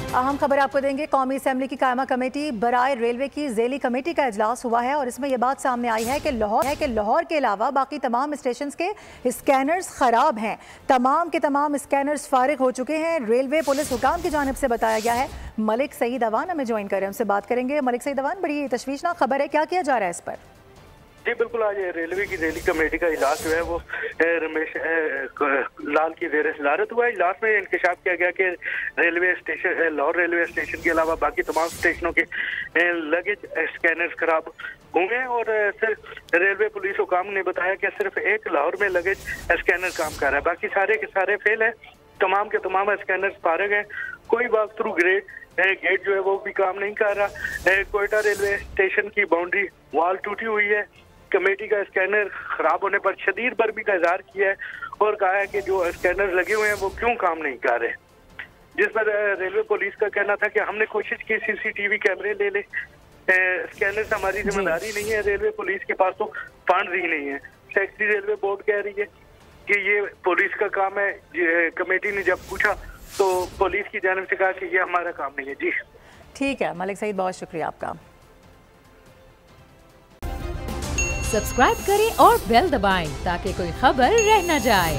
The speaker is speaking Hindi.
अहम खबर आपको देंगे। कौमी असेंबली की कायमा कमेटी बराए रेलवे की ज़ेली कमेटी का इजलास हुआ है और इसमें यह बात सामने आई है कि लाहौर के अलावा बाकी तमाम स्टेशन के स्कैनर्स ख़राब हैं। तमाम के तमाम स्कैनर्स फारिग हो चुके हैं। रेलवे पुलिस हुकाम की जानिब से बताया गया है। मलिक सईद अवान हमें ज्वाइन करें, उनसे बात करेंगे। मलिक सईद अवान, बड़ी तशवीशनाक खबर है, क्या किया जा रहा है इस पर? जी बिल्कुल, आज रेलवे की ज़ेली कमेटी का इजलास जो है वो रमेश लाल की ज़ेर सदारत हुआ। इजलास में इंकशाफ किया गया कि railway station, Lahore railway station के अलावा बाकी तमाम स्टेशनों के लगेज स्कैनर्स खराब हुए हैं और सिर्फ रेलवे पुलिस हुकाम ने बताया कि सिर्फ एक लाहौर में लगेज स्कैनर काम कर रहा है, बाकी सारे के सारे फेल है। तमाम के तमाम स्कैनर्स फारिग हैं। कोई बात थ्रू गेट जो है वो भी काम नहीं कर रहा। कोयटा रेलवे स्टेशन की बाउंड्री वॉल टूटी हुई है। कमेटी का स्कैनर खराब होने पर शदीद बर्मी का इजहार किया है और कहा है कि जो स्कैनर लगे हुए हैं वो क्यों काम नहीं कर रहे, जिस पर रेलवे पुलिस का कहना था कि हमने कोशिश की सीसीटीवी कैमरे ले ले, स्कैनर से हमारी जिम्मेदारी नहीं है, रेलवे पुलिस के पास तो फंड ही नहीं है। सेक्रेटरी रेलवे बोर्ड कह रही है कि ये पुलिस का काम है। कमेटी ने जब पूछा तो पुलिस की जानिब से कहा कि ये हमारा काम नहीं है। जी ठीक है मलिक सईद, बहुत शुक्रिया आपका। सब्सक्राइब करें और बेल दबाएं ताकि कोई खबर रह न जाए।